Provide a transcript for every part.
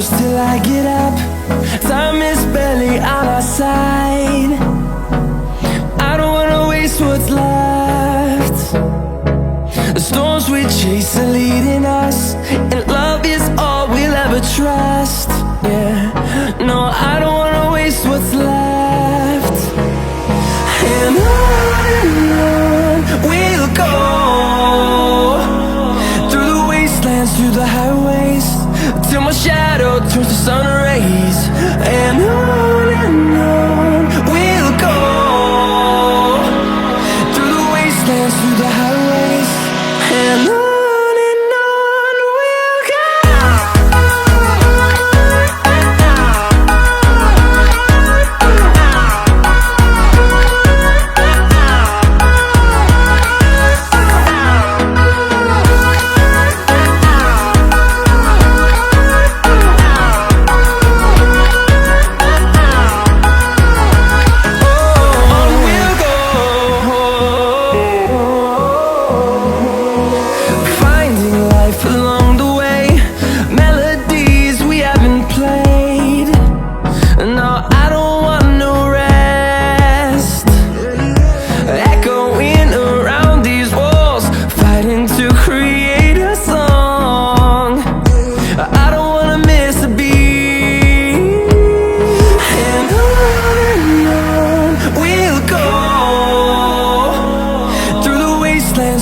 close till I get up. Time is barely on our side. I don't wanna waste what's left. The storms we chase are leading us, and love is all we'll ever trust. Yeah, no, I don't wanna waste what's left. And on we'll go, through the wastelands, through the highways, till my shadow turns to sun rays. And on we'll go, through the wastelands, through the highways, and on we'll go.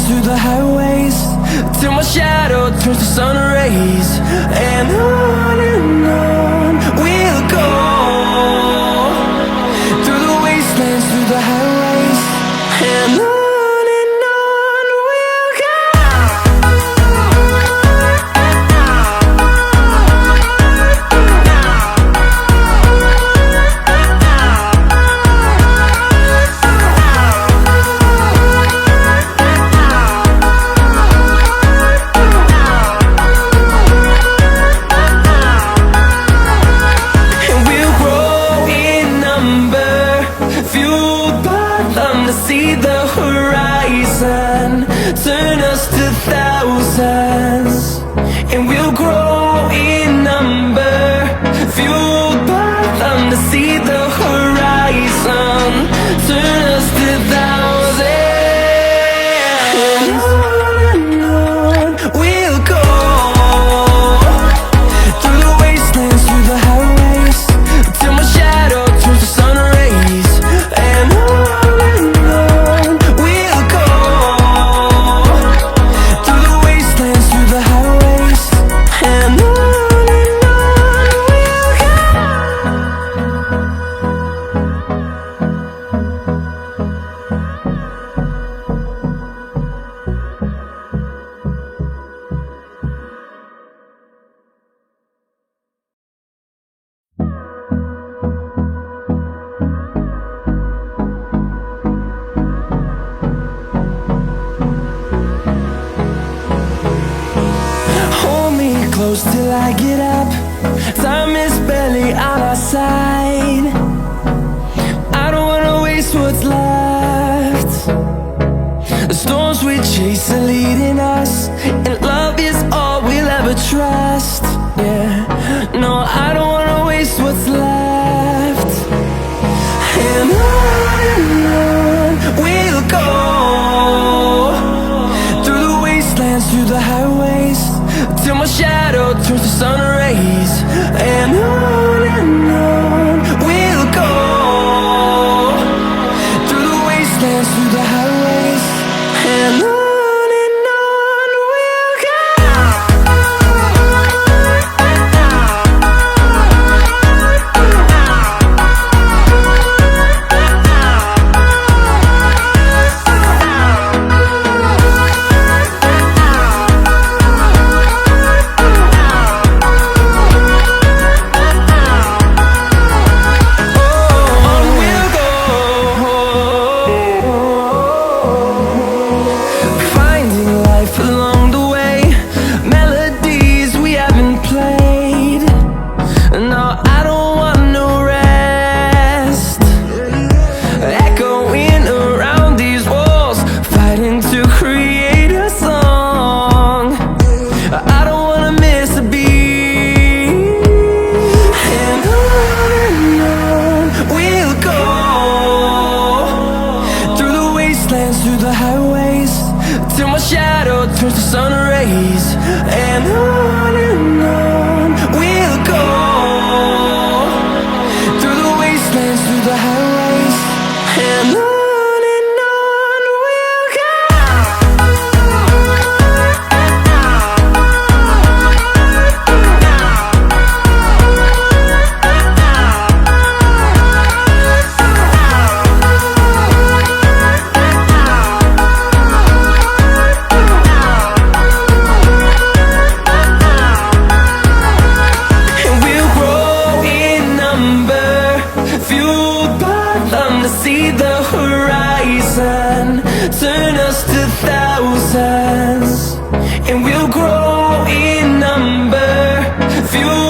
Through the highways, till my shadow turns to sun rays. And on we'll go, through the wastelands, through the highways, and on we'll go. See the horizon, turn us to thousands, and we'll grow in number, fueled by them to see the horizon, turn us to thousands. And on we'll go, through the wastelands, through the highways, till my shadow turns to sun rays. And close till I get up. Time is barely on our side. I don't wanna waste what's left. The storms we chase are leading us, and love is all we'll ever trust. Yeah, no, I don't wanna waste what's left. And on we'll go, through the wastelands, through the highways, till my shadow turns to sun rays. And on we'll go, through the wastelands, through the highways, and on. till my shadow turns to sun rays. And on we'll go, through the wastelands, through the highways, and on we'll go. See the horizon turn us to thousands, and we'll grow in number, fuel